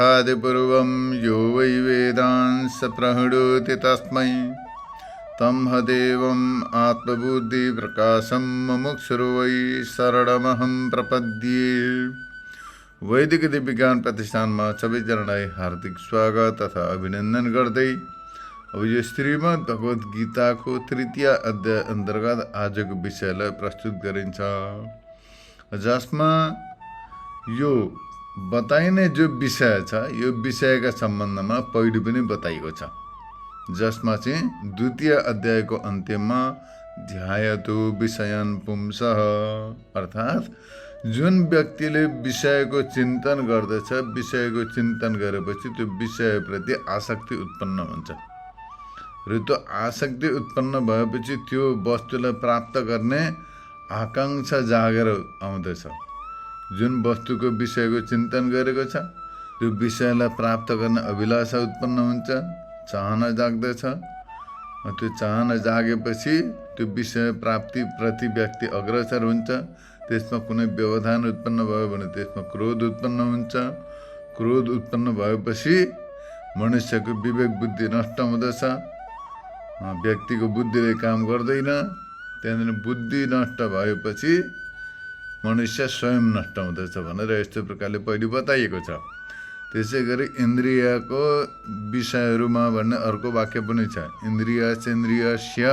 विहादिपूर्वं यो वै वेदांस प्रणोति तस्मै तमहदेवम् आत्मबुद्धिप्रकाशं मुमुक्षुर्वै वै शरणमहं प्रपद्ये। वैदिक विज्ञान प्रतिष्ठानमा सबैजनालाई हार्दिक स्वागत तथा अभिनन्दन गर्दै अब यो श्रीमद् भगवत गीताको तृतीय अध्याय अन्तर्गत आजको विषयलाई प्रस्तुत गरिन्छ, जसमा यो बताइने जो विषय छ यो विषयका सम्बन्धमा पहिले पनि बताइएको छ, जसमा चाहिँ द्वितीय अध्यायको अन्त्यमा ध्यायतु विषयान् पुंसः अर्थात् जुन व्यक्तिले विषयको चिन्तन गर्दछ, विषयको चिन्तन गरेपछि त्यो विषयप्रति आसक्ति उत्पन्न हुन्छ र त्यो आसक्ति उत्पन्न भएपछि त्यो वस्तुलाई प्राप्त गर्ने आकांक्षा जागेर आउँदछ। जुन वस्तुको विषयको चिन्तन गरेको छ त्यो विषयलाई प्राप्त गर्ने अभिलाषा उत्पन्न हुन्छ, चाहना जाग्दछ। त्यो चाहना जागेपछि त्यो विषय प्राप्ति प्रति व्यक्ति अग्रसर हुन्छ। त्यसमा कुनै व्यवधान उत्पन्न भयो भने त्यसमा क्रोध उत्पन्न हुन्छ। क्रोध उत्पन्न भएपछि मनुष्यको विवेक बुद्धि नष्ट हुँदछ, व्यक्तिको बुद्धिले काम गर्दैन। त्यहाँदेखि बुद्धि नष्ट भएपछि मनुष्य स्वयं नष्ट हुँदछ भनेर यस्तो प्रकारले पहिले बताइएको छ। त्यसै गरी इन्द्रियको विषयहरूमा भन्ने अर्को वाक्य पनि छ, इन्द्रियस्येन्द्रियस्य,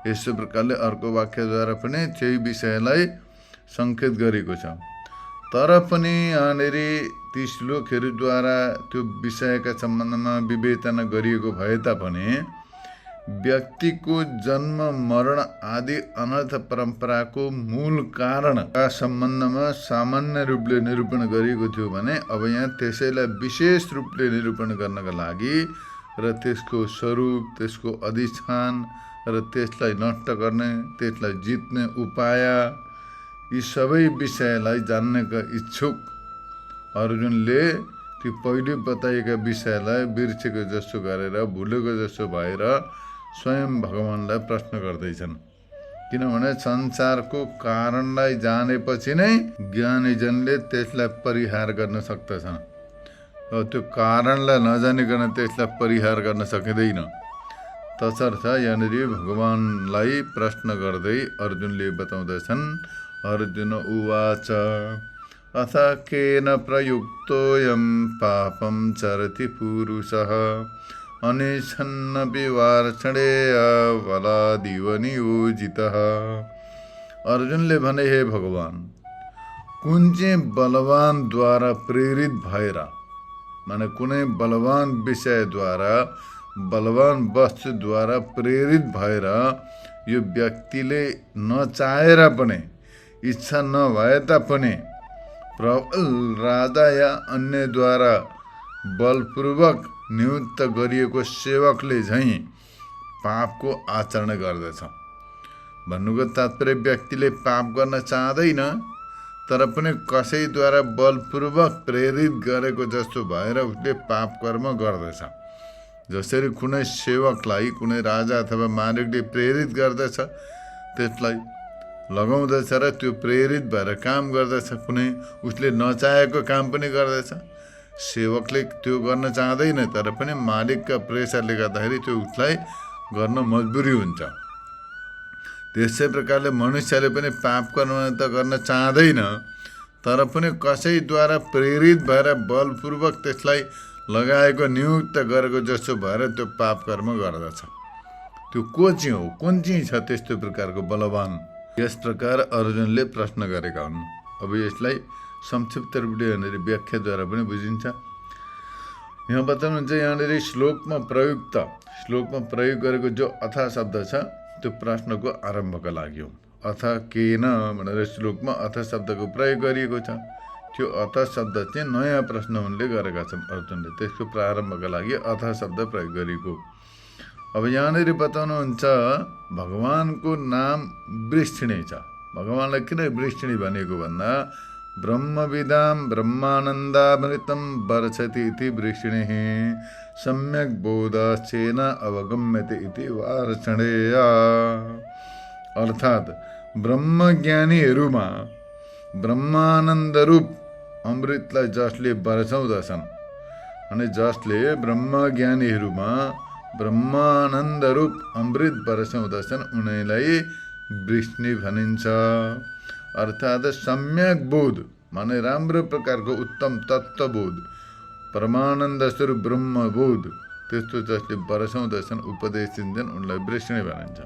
यस्तो प्रकारले अर्को वाक्यद्वारा पनि त्यही विषयलाई सङ्केत गरेको छ। तर पनि यहाँनिर ती श्लोकहरूद्वारा त्यो विषयका सम्बन्धमा विवेचना गरिएको भए तापनि व्यक्तिको जन्म मरण आदि अनर्थ परम्पराको मूल कारणका सम्बन्धमा सामान्य रूपले निरूपण गरिएको थियो भने अब यहाँ त्यसैलाई विशेष रूपले निरूपण गर्नका लागि र त्यसको स्वरूप, त्यसको अधिष्ठान र त्यसलाई नष्ट गर्ने, त्यसलाई जित्ने उपाय, यी सबै विषयलाई जान्नका इच्छुक अर्जुनले ती पहिले बताएका विषयलाई बिर्सेको जस्तो गरेर, भुलेको जस्तो भएर स्वयं भगवानलाई प्रश्न गर्दैछन्। किनभने संसारको कारणलाई जानेपछि नै ज्ञानीजनले त्यसलाई परिहार गर्न सक्दछन्। त्यो कारणलाई नजानिकन त्यसलाई परिहार गर्न सकिँदैन। तसर्थ यहाँनिर भगवानलाई प्रश्न गर्दै अर्जुनले बताउँदछन्। अर्जुन उवाच अथ केन प्रयुक्तोऽयं पापं चरति पुरुषः अनिच्छन्नपि वार्ष्णेय बलादिव नियोजितः। अर्जुनले भने, हे भगवान, कुन चाहिँ बलवानद्वारा प्रेरित भएर, माने कुनै बलवान विषयद्वारा, बलवान वस्तुद्वारा प्रेरित भएर यो व्यक्तिले नचाहेर पनि, इच्छा नभए तापनि प्रबल राजा या अन्यद्वारा बलपूर्वक नियुक्त गरिएको सेवकले झैँ पापको आचरण गर्दछ। भन्नुको तात्पर्य व्यक्तिले पाप गर्न चाहँदैन, तर पनि कसैद्वारा बलपूर्वक प्रेरित गरेको जस्तो भएर उसले पाप कर्म गर्दछ। जसरी कुनै सेवकलाई कुनै राजा अथवा मालिकले प्रेरित गर्दछ, त्यसलाई लगाउँदछ र त्यो प्रेरित भएर काम गर्दछ, कुनै उसले नचाहेको काम पनि गर्दछ। सेवकले त्यो गर्न चाहँदैन, तर पनि मालिकका प्रेसरले गर्दाखेरि त्यो उसलाई गर्न मजबुरी हुन्छ। त्यसै प्रकारले मनुष्यले पनि पाप कर्म त गर्न चाहँदैन, तर पनि कसैद्वारा प्रेरित भएर बलपूर्वक त्यसलाई लगाएको, नियुक्त गरेको जस्तो भएर त्यो पाप कर्म गर्दछ। त्यो को चाहिँ हो, कुन चाहिँ छ त्यस्तो प्रकारको बलवान? यस प्रकार अर्जुनले प्रश्न गरेका हुन्। अब यसलाई संक्षिप्त रूपले यहाँनिर व्याख्याद्वारा पनि बुझिन्छ। यहाँ बताउनुहुन्छ, यहाँनिर श्लोकमा प्रयोग गरेको जो अथ शब्द छ त्यो प्रश्नको आरम्भका लागि हो। अथ केन भनेर श्लोकमा अथ शब्दको प्रयोग गरिएको छ। त्यो अथ शब्द चाहिँ नयाँ प्रश्न उनले गरेका छन् अर्जुनले, त्यसको प्रारम्भका लागि अथ शब्द प्रयोग गरिएको। अब यहाँनिर बताउनुहुन्छ भगवानको नाम वृष्णि छ। भगवानलाई किन वृष्णि भनेको भन्दा ब्रह्मविदां ब्रह्मानन्दामृतं वर्षति इति वृष्णिः सम्यक् बोधश्चेन अवगम्यते इति वार्ष्णेय। अर्थात् ब्रह्मज्ञानीहरूमा ब्रह्मानन्द रूप अमृतलाई जसले वर्षाउँदछन् अनि जसले ब्रह्मज्ञानीहरूमा ब्रह्मानन्द रूप अमृत बरसाउँदछन् उनीलाई वृष्णि भनिन्छ। अर्थात् सम्यक बोध माने राम्रो प्रकारको उत्तम तत्त्वबोध, परमानन्द स्वरूप ब्रह्मबोध त्यस्तो जसले बरसाउँदछन् उपदेश दिन्छन् उनलाई वृष्णि भनिन्छ।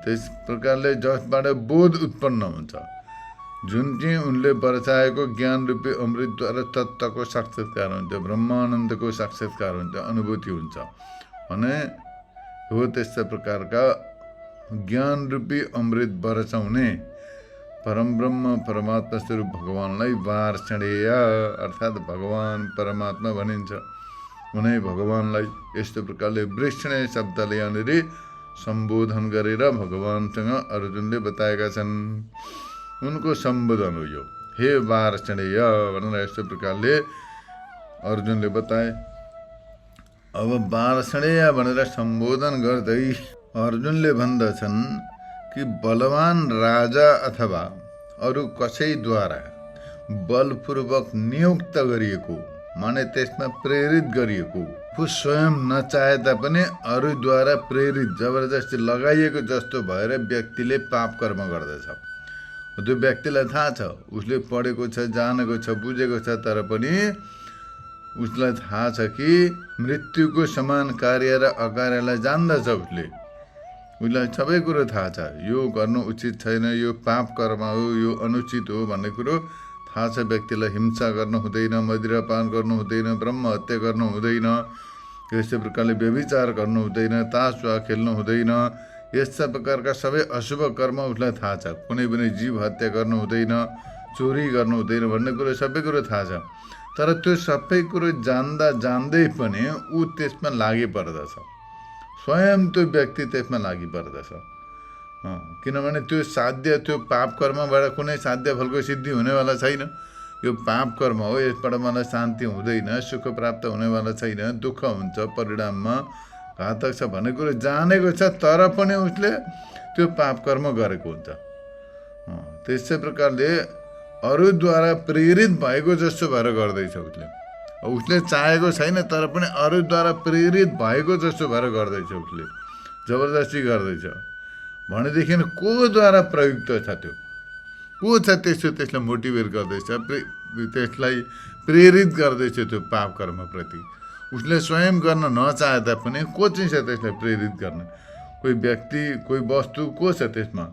त्यस प्रकारले जसबाट बोध उत्पन्न हुन्छ, जुन चाहिँ उनले बरसाएको ज्ञान रूपी अमृतद्वारा तत्त्वको साक्षात्कार हुन्छ, ब्रह्मानन्दको साक्षात्कार हुन्छ, अनुभूति हुन्छ भने हो त्यस्ता प्रकारका ज्ञान रूपी अमृत बरसाउने परमब्रह्म परमात्मा स्वरूप भगवानलाई वार्ष्णेय अर्थात् भगवान परमात्मा भनिन्छ। उनै भगवानलाई यस्तो प्रकारले वृष्णे शब्दले यहाँनिर सम्बोधन गरेर भगवानसँग अर्जुनले बताएका छन्। उनको सम्बोधन हो यो, हे वार्ष्णेय भनेर यस्तो प्रकारले अर्जुनले बताए। अब वार्ष्णेय भनेर सम्बोधन गर्दै अर्जुनले भन्दछन् कि बलवान राजा अथवा अरू कसैद्वारा बलपूर्वक नियुक्त गरिएको माने त्यसमा प्रेरित गरिएको, स्वयं नचाहे तापनि अरूद्वारा प्रेरित जबरजस्ती लगाइएको जस्तो भएर व्यक्तिले पाप कर्म गर्दछ। त्यो व्यक्तिलाई थाहा छ, उसले पढेको छ, जानेको छ, बुझेको छ, तर पनि उसलाई थाहा छ कि मृत्युको समान कार्य र अकार्यलाई जान्दछ। उसलाई सबै कुरो थाहा छ, यो गर्नु उचित छैन, यो पाप कर्म हो, यो अनुचित हो भन्ने कुरो थाहा छ। व्यक्तिलाई हिंसा गर्नु हुँदैन, मदिरापान गर्नु हुँदैन, ब्रह्म हत्या गर्नु हुँदैन, यस्तै प्रकारले व्यभिचार गर्नु हुँदैन, तास जुवा खेल्नु हुँदैन, यस्ता प्रकारका सबै अशुभ कर्म उसलाई थाहा छ। कुनै पनि जीव हत्या गर्नु हुँदैन, चोरी गर्नु हुँदैन भन्ने कुरो सबै कुरो थाहा छ। तर त्यो सबै कुरो जान्दा जान्दै पनि ऊ त्यसमा लागि पर्दछ, स्वयं त्यो व्यक्ति त्यसमा लागि पर्दछ। किनभने त्यो साध्य, त्यो पाप कर्मबाट कुनै साध्य फलको सिद्धि हुनेवाला छैन। यो पाप कर्म हो, यसबाट मलाई शान्ति हुँदैन, सुख प्राप्त हुनेवाला छैन, दुःख हुन्छ, परिणाममा घातक छ भन्ने कुरो जानेको छ, तर पनि उसले त्यो पाप कर्म गरेको हुन्छ। त्यसै प्रकारले अरूद्वारा प्रेरित भएको जस्तो भएर गर्दैछ। उसले चाहेको छैन तर पनि अरूद्वारा प्रेरित भएको जस्तो भएर गर्दैछ, उसले जबरजस्ती गर्दैछ। भनेदेखि कोद्वारा प्रयुक्त छ, त्यो को छ त्यसलाई मोटिभेट गर्दैछ, त्यसलाई प्रेरित गर्दैछ त्यो पाप कर्मप्रति। उसले स्वयं गर्न नचाहे तापनि को चाहिँ छ त्यसलाई प्रेरित गर्न? कोही व्यक्ति, कोही वस्तु, को छ त्यसमा?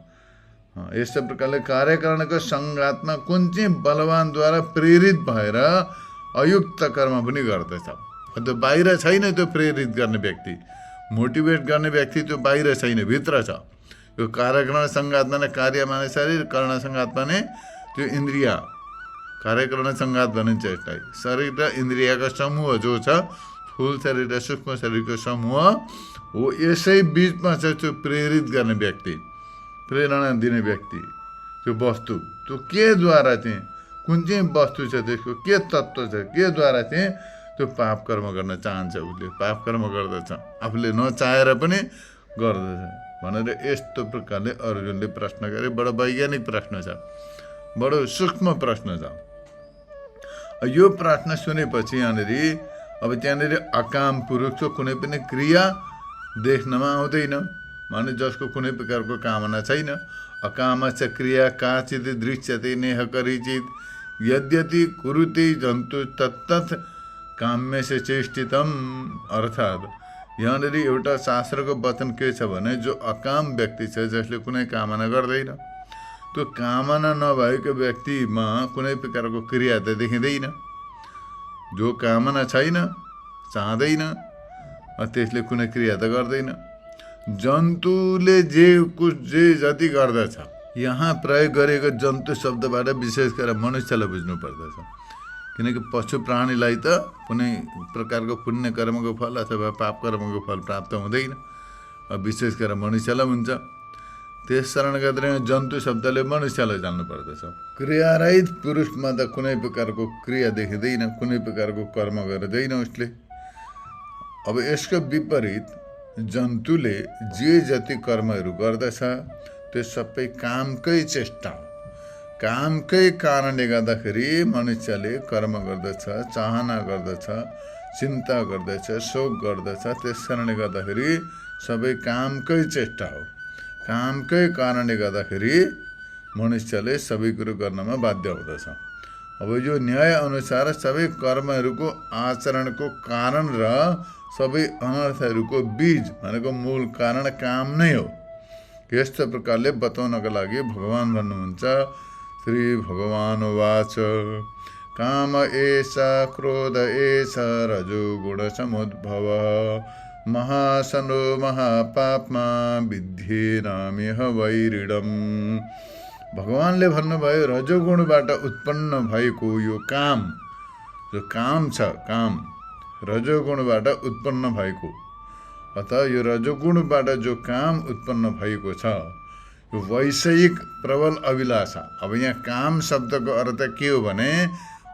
यस्तो प्रकारले कार्यकारणको सङ्घातमा कुन चाहिँ बलवानद्वारा प्रेरित भएर अयुक्त कर्म पनि गर्दछ। त्यो बाहिर छैन, त्यो प्रेरित गर्ने व्यक्ति, मोटिभेट गर्ने व्यक्ति त्यो बाहिर छैन, भित्र छ। यो कार्यकरण सङ्घातमा नै कार्य माने शरीर, कर्ण सङ्घातमा नै त्यो इन्द्रिय, कार्यकरण सङ्घात भनिन्छ यसलाई। शरीर र इन्द्रियका समूह जो छ, स्थूल शरीर र सूक्ष्म शरीरको समूह हो, यसै बिचमा छ त्यो प्रेरित गर्ने व्यक्ति, प्रेरणा दिने व्यक्ति। त्यो वस्तु, त्यो केद्वारा चाहिँ, कुन चाहिँ वस्तु छ, त्यसको के तत्त्व छ, केद्वारा चाहिँ त्यो पाप कर्म गर्न चाहन्छ, उसले पाप कर्म गर्दछ, आफूले नचाहेर पनि गर्दछ भनेर यस्तो प्रकारले अर्जुनले प्रश्न गरे। बडो वैज्ञानिक प्रश्न छ, बडो सूक्ष्म प्रश्न छ। यो प्रश्न सुनेपछि यहाँनिर अब त्यहाँनिर अकाम पुरुषको कुनै पनि क्रिया देख्नमा आउँदैन, माने जसको कुनै प्रकारको कामना छैन। अकाम च क्रिया काचित् दृश्यते नेह करिचित् यद्यति कुरुते जन्तु तत्तत् काम्य से चेष्टितम। अर्थात् यहाँनिर एउटा शास्त्रको वचन के छ भने, जो अकाम व्यक्ति छ, जसले कुनै कामना गर्दैन, त्यो कामना नभएको व्यक्तिमा कुनै प्रकारको क्रिया त देखिँदैन। जो कामना छैन, चाहँदैन, त्यसले कुनै क्रिया त गर्दैन। जन्तुले जे जति गर्दछ, यहाँ प्रयोग गरेको जन्तु शब्दबाट विशेष गरेर मनुष्यलाई बुझ्नु पर्दछ। किनकि पशु प्राणीलाई त कुनै प्रकारको पुण्य कर्मको फल अथवा पाप कर्मको फल प्राप्त हुँदैन, विशेष गरेर मनुष्यलाई हुन्छ। त्यस कारणले गर्दा जन्तु शब्दले मनुष्यलाई जान्नु पर्दछ। क्रियारहित पुरुषमा त कुनै प्रकारको क्रिया देखिँदैन, कुनै प्रकारको कर्म गर्दैन उसले। अब यसको विपरीत जन्तुले जे जति कर्महरू गर्दछ त्यो सबै कामकै चेष्टा, कामकै कारणले गर्दाखेरि मनुष्यले कर्म गर्दछ, चाहना गर्दछ, चिन्ता गर्दछ, शोक गर्दछ। त्यस कारणले गर्दाखेरि सबै कामकै चेष्टा हो। कामकै कारणले गर्दाखेरि मनुष्यले सबै कुरो गर्नमा बाध्य हुँदछ। अब यो न्याय अनुसार सबै कर्महरूको आचरणको कारण र सबै अनर्थहरूको बीज भनेको मूल कारण काम नै हो। यस्तो प्रकारले बताउनको लागि भगवान भन्नुहुन्छ, श्री भगवान वाच काम एषा क्रोध एषा रजोगुण समुद्भव महासनो महापापमा विद्येनामिह वैरिडम। भगवानले भन्नुभयो रजोगुणबाट उत्पन्न भएको यो काम, जो काम छ, काम रजोगुणबाट उत्पन्न भएको, अतः यो रजोगुणबाट जो काम उत्पन्न भएको छ यो वैषयिक प्रबल अभिलाषा। अब यहाँ काम शब्दको अर्थ के हो भने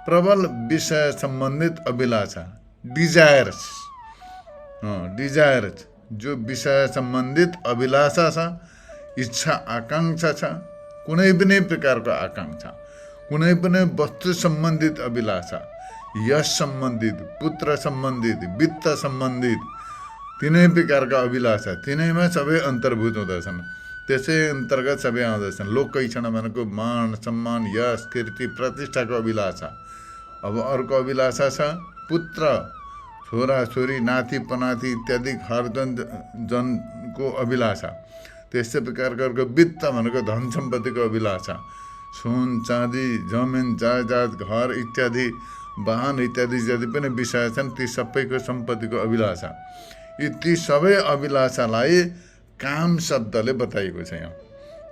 प्रबल विषय सम्बन्धित अभिलाषा, डिजायर्स। डिजायर्स जो विषय सम्बन्धित अभिलाषा छ, इच्छा आकाङ्क्षा छ, कुनै पनि प्रकारको आकाङ्क्षा, कुनै पनि वस्तु सम्बन्धित अभिलाषा, यश सम्बन्धित, पुत्र सम्बन्धित, वित्त सम्बन्धित, तिनै प्रकारका अभिलाषा, तिनैमा सबै अन्तर्भूत हुँदछन्। त्यसै अन्तर्गत सबै आउँदछन्। लोकैक्षण भनेको मान सम्मान, यश, कीर्ति, प्रतिष्ठाको अभिलाषा। अब अर्को अभिलाषा छ पुत्र, छोरा छोरी, नाति पनाति इत्यादि जनको अभिलाषा। त्यस्तै प्रकारको अर्को वित्त भनेको धन सम्पत्तिको अभिलाषा, सुन चाँदी, जमिन जायदाद, घर इत्यादि, वाहन इत्यादि जति पनि विषय छन् ती सबैको सम्पत्तिको अभिलाषा। यी ती सबै अभिलाषालाई काम शब्दले बताइएको छ। यहाँ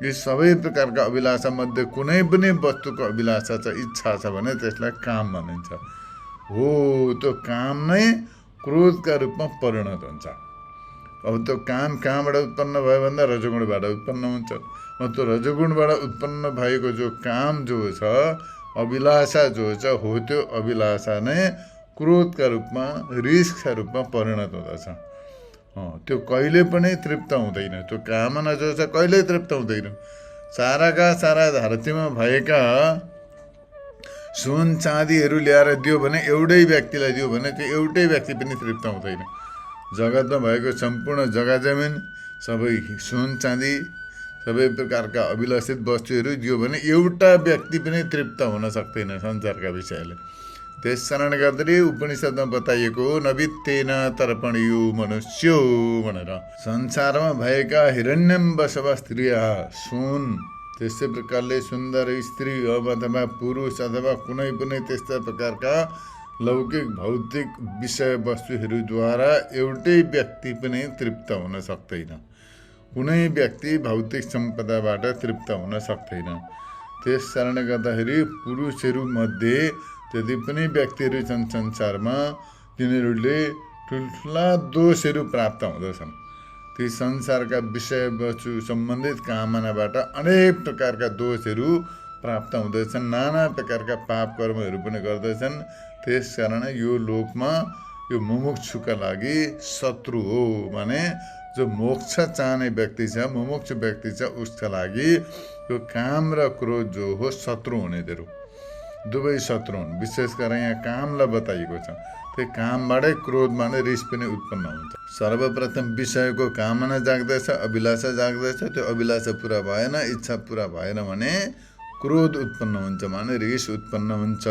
यी सबै प्रकारका अभिलाषा मध्ये कुनै पनि वस्तुको अभिलाषा छ, इच्छा छ भने त्यसलाई काम भनिन्छ। हो त्यो काम नै क्रोधका रूपमा परिणत हुन्छ। अब त्यो काम कहाँबाट उत्पन्न भयो भन्दा रजोगुणबाट उत्पन्न हुन्छ। त्यो रजोगुणबाट उत्पन्न भएको जो काम जो छ, अभिलाषा जो छ, हो त्यो अभिलाषा नै क्रोधका रूपमा, रिसका रूपमा परिणत हुँदछ। त्यो कहिले पनि तृप्त हुँदैन। त्यो कामना जो छ कहिल्यै तृप्त हुँदैन। साराका सारा धरतीमा भएका सुन चाँदीहरू ल्याएर दियो भने, एउटै व्यक्तिलाई दियो भने त्यो एउटै व्यक्ति पनि तृप्त हुँदैन। जगतमा भएको सम्पूर्ण जग्गा जमिन, सबै सुन चाँदी, सबै प्रकारका अभिलषित वस्तुहरू दियो भने एउटा व्यक्ति पनि तृप्त हुन सक्दैन संसारका विषयले। त्यस कारणले गर्दाखेरि उपनिषदमा बताइएको नवित्तेन तर्पणीयो मनुष्यो भनेर। संसारमा भएका हिरण्यम्बसवा स्त्रीया, सुन, त्यस्तै प्रकारले सुन्दर स्त्री अथवा पुरुष अथवा कुनै पनि त्यस्ता प्रकारका लौकिक भौतिक विषय वस्तुहरूद्वारा एउटै व्यक्ति पनि तृप्त हुन सक्दैन। कुनै व्यक्ति भौतिक सम्पदाबाट तृप्त हुन सक्दैन। त्यस कारणले गर्दाखेरि पुरुषहरूमध्ये जति पनि व्यक्तिहरू छन् संसारमा, तिनीहरूले ठुल्ठुला दोषहरू प्राप्त हुँदछन्। ती संसारका विषय वस्तु सम्बन्धित कामनाबाट अनेक प्रकारका दोषहरू प्राप्त हुँदछन्, नाना प्रकारका पाप कर्महरू पनि गर्दछन्। त्यस कारण यो लोकमा यो मुमुक्षुका लागि शत्रु हो भने जो मोक्ष चाहने व्यक्ति छ, मुमुक्ष व्यक्ति छ, उसका लागि यो काम र क्रोध जो हो शत्रु हुनेहरू, दुवै शत्रु हुन्। विशेष गरेर यहाँ कामलाई बताइएको छ। त्यो कामबाटै क्रोधमा नै रिस पनि उत्पन्न हुन्छ। सर्वप्रथम विषयको कामना जाग्दछ, अभिलाषा जाग्दछ। त्यो अभिलाषा पुरा भएन, इच्छा पुरा भएन भने क्रोध उत्पन्न हुन्छ, भने रिस उत्पन्न हुन्छ।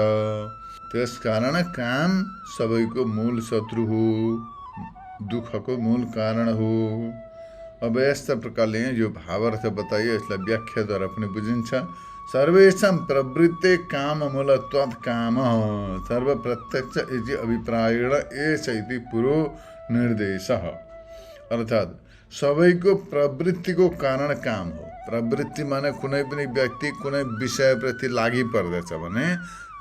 त्यस कारण काम सबैको मूल शत्रु हो, दुःखको मूल कारण हो। अब यस्ता प्रकारले यो भावार्थ बताइयो, यसलाई व्याख्याद्वारा पनि बुझिन्छ। सर्वेषां प्रवृत्ते काममूलत्वात् कामः सर्वप्रत्यक्ष इति अभिप्रायेण एष इति पुरो निर्देशः। अर्थात् सबैको प्रवृत्तिको कारण काम हो। प्रवृत्ति माने कुनै पनि व्यक्ति कुनै विषयप्रति लागि पर्दछ भने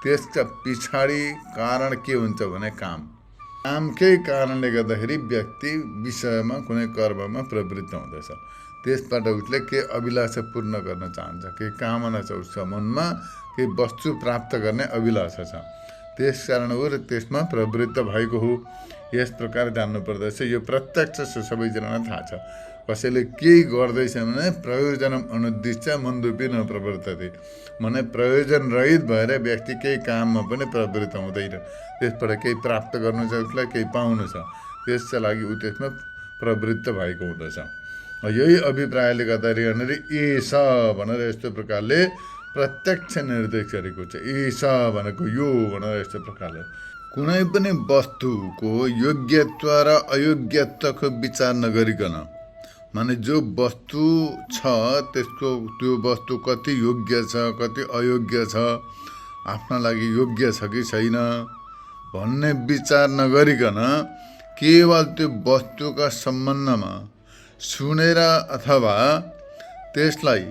त्यसका पछाडि कारण के हुन्छ भने काम। कामकै कारणले गर्दाखेरि व्यक्ति विषयमा कुनै कर्ममा प्रवृत्त हुँदछ। त्यसबाट उसले के अभिलाषा पूर्ण गर्न चाहन्छ, के कामना छ उसका मनमा, के वस्तु प्राप्त गर्ने अभिलाषा छ, त्यस कारण ऊ त्यसमा प्रवृत्त भएको हो। यस प्रकार जान्नुपर्दछ। यो प्रत्यक्ष सबैजनालाई थाहा छ। कसैले केही गर्दैछ भने प्रयोजनम अनुद्दिश्य मन्दुपी नप्रवर्तते, भने प्रयोजन रहित भएर व्यक्ति केही काममा पनि प्रवृत्त हुँदैन। त्यसबाट केही प्राप्त गर्नु छ, उसलाई केही पाउनु छ, त्यसका लागि ऊ त्यसमा प्रवृत्त भएको हुँदछ। यही अभिप्रायले गर्दाखेरि यहाँनिर एस भनेर यस्तो प्रकारले प्रत्यक्ष निर्देश गरेको छ। एस भनेको यो भनेर यस्तो प्रकारले कुनै पनि वस्तुको योग्यत्व र अयोग्यत्वको विचार नगरिकन, माने जो वस्तु छ त्यसको त्यो वस्तु कति योग्य छ कति अयोग्य छ, आफ्ना लागि योग्य छ कि छैन भन्ने विचार नगरिकन केवल त्यो वस्तुका सम्बन्धमा सुनेर अथवा त्यसलाई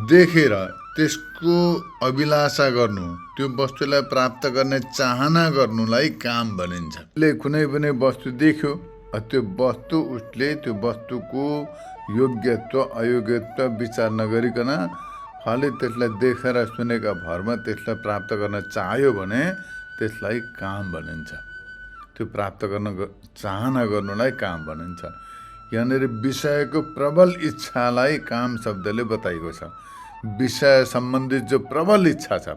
देखेर त्यसको अभिलाषा गर्नु, त्यो वस्तुलाई प्राप्त गर्ने चाहना गर्नुलाई काम भनिन्छ। उसले कुनै पनि वस्तु देख्यो, त्यो वस्तु उसले त्यो वस्तुको योग्यत्व अयोग्यत्व विचार नगरिकन खालि त्यसलाई देखेर सुनेका भरमा त्यसलाई प्राप्त गर्न चाह्यो भने त्यसलाई काम भनिन्छ। त्यो प्राप्त गर्न चाहना गर्नुलाई काम भनिन्छ। यहाँनिर विषयको प्रबल इच्छालाई काम शब्दले बताएको छ। विषय सम्बन्धित जो प्रबल इच्छा छ,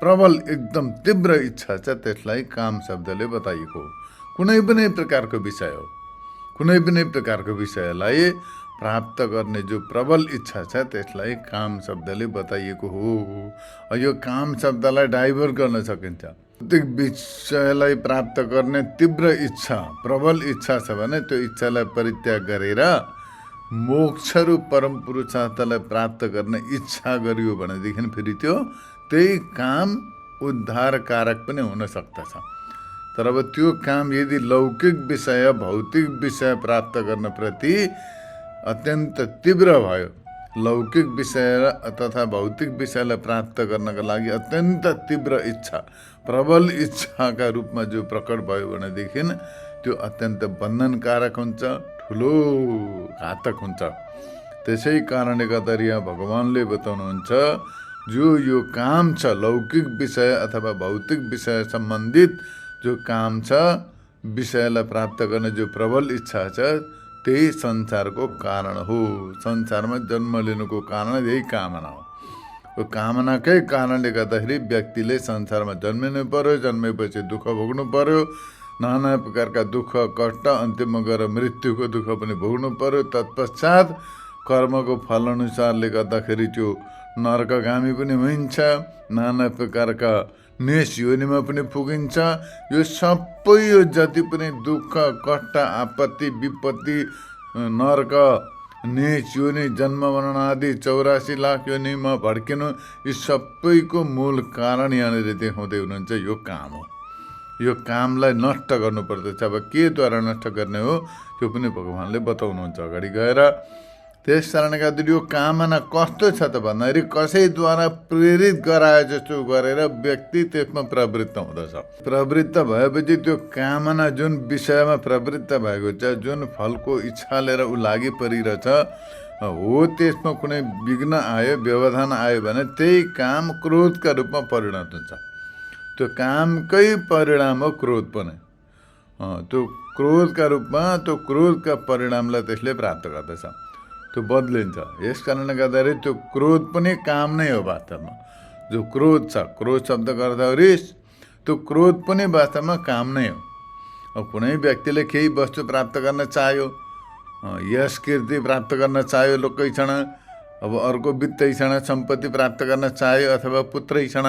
प्रबल एकदम तीव्र इच्छा छ, त्यसलाई काम शब्दले बताइएको हो। कुनै पनि प्रकारको विषय हो, कुनै पनि प्रकारको विषयलाई प्राप्त गर्ने जो प्रबल इच्छा छ त्यसलाई काम शब्दले बताइएको हो। यो काम शब्दलाई डाइभर्ट गर्न सकिन्छ। प्रत्येक विषयलाई प्राप्त गर्ने तीव्र इच्छा प्रबल इच्छा छ भने त्यो इच्छालाई परित्याग गरेर मोक्ष रूप परम पुरुषार्थलाई प्राप्त गर्ने इच्छा गरियो भनेदेखि फेरि त्यो त्यही काम उद्धार कारक पनि हुन सक्दछ। तर अब त्यो काम यदि लौकिक विषय भौतिक विषय प्राप्त गर्न प्रति अत्यन्त तीव्र भयो, लौकिक विषय तथा भौतिक विषयलाई प्राप्त गर्नका लागि अत्यन्त तीव्र इच्छा प्रबल इच्छाका रूपमा जो प्रकट भयो भनेदेखि त्यो अत्यन्त बन्धनकारक हुन्छ, ठुलो घातक हुन्छ। त्यसै कारणले गर्दा यहाँ भगवानले बताउनुहुन्छ जो यो काम छ लौकिक विषय अथवा भौतिक विषय सम्बन्धित जो काम छ, विषयलाई प्राप्त गर्ने जो प्रबल इच्छा छ, त्यही संसारको कारण हो। संसारमा जन्म लिनुको कारण यही कामना हो। यो कामनाकै कारणले गर्दाखेरि व्यक्तिले संसारमा जन्मिनु पर्यो, जन्मेपछि दुःख भोग्नु पर्यो, नाना प्रकारका दुःख कष्ट, अन्तिममा गएर मृत्युको दुःख पनि भोग्नु पर्यो। तत्पश्चात कर्मको फलअनुसारले गर्दाखेरि त्यो नरकगामी पनि हुन्छ, नाना प्रकारका नेस योनिमा पनि पुगिन्छ। यो सबै यो जति पनि दुःख कष्ट आपत्ति विपत्ति नरक नेस योनि जन्म मरण आदि 84 लाख योनिमा भड्किनु, यी सबैको मूल कारण यहाँनिर देखाउँदै हुनुहुन्छ यो काम हो। यो कामलाई नष्ट गर्नुपर्दछ। अब केद्वारा नष्ट गर्ने हो त्यो पनि भगवानले बताउनुहुन्छ अगाडि गएर। त्यस कारणले गर्दा यो कामना कस्तो छ त भन्दाखेरि कसैद्वारा प्रेरित गराए जस्तो गरेर व्यक्ति त्यसमा प्रवृत्त हुँदछ। प्रवृत्त भएपछि त्यो कामना जुन विषयमा प्रवृत्त भएको छ, जुन फलको इच्छा लिएर ऊ लागि परिरहेछ हो, त्यसमा कुनै विघ्न आयो व्यवधान आयो भने त्यही काम क्रोधका रूपमा परिणत हुन्छ। त्यो कामकै परिणाम हो क्रोध पनि। त्यो क्रोधका रूपमा त्यो क्रोधका परिणामलाई त्यसले प्राप्त गर्दछ, त्यो बदलिन्छ। यस कारणले गर्दाखेरि त्यो क्रोध पनि काम नै हो वास्तवमा। जो क्रोध छ, क्रोध शब्दको अर्थ हो रिस, त्यो क्रोध पनि वास्तवमा काम नै हो। अब कुनै व्यक्तिले केही वस्तु प्राप्त गर्न चाह्यो, यश कीर्ति प्राप्त गर्न चाह्यो लोकैक्षण, अब अर्को वित्तैक्षण सम्पत्ति प्राप्त गर्न चाह्यो अथवा पुत्रैक्षण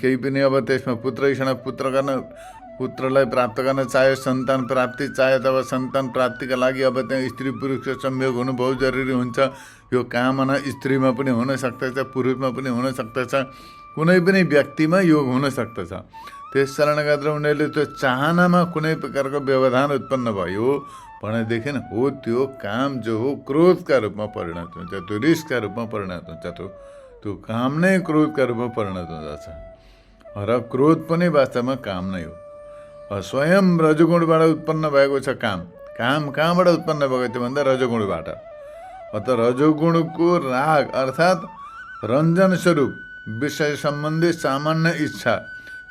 केही पनि, अब त्यसमा पुत्रैक्षण पुत्रलाई प्राप्त गर्न चाह्यो, सन्तान प्राप्ति चाह्यो, अथवा सन्तान प्राप्तिका लागि अब त्यहाँ स्त्री पुरुषको संयोग हुनु बहुत जरुरी हुन्छ। यो कामना स्त्रीमा पनि हुन सक्दछ, पुरुषमा पनि हुन सक्दछ, कुनै पनि व्यक्तिमा योग हुन सक्दछ। त्यस कारणले गर्दा उनीहरूले त्यो चाहनामा कुनै प्रकारको व्यवधान उत्पन्न भयो भनेदेखि हो त्यो काम जो हो क्रोधका रूपमा परिणत हुन्छ, त्यो रिसका रूपमा परिणत हुन्छ। त्यो काम नै क्रोधका रूपमा परिणत हुँदछ र क्रोध पनि वास्तवमा काम नै हो। स्वयं रजोगुणबाट उत्पन्न भएको छ काम। काम कहाँबाट उत्पन्न भएको थियो भन्दा रजोगुणबाट। अत रजोगुणको राग अर्थात् रञ्जन स्वरूप विषय सम्बन्धी सामान्य इच्छा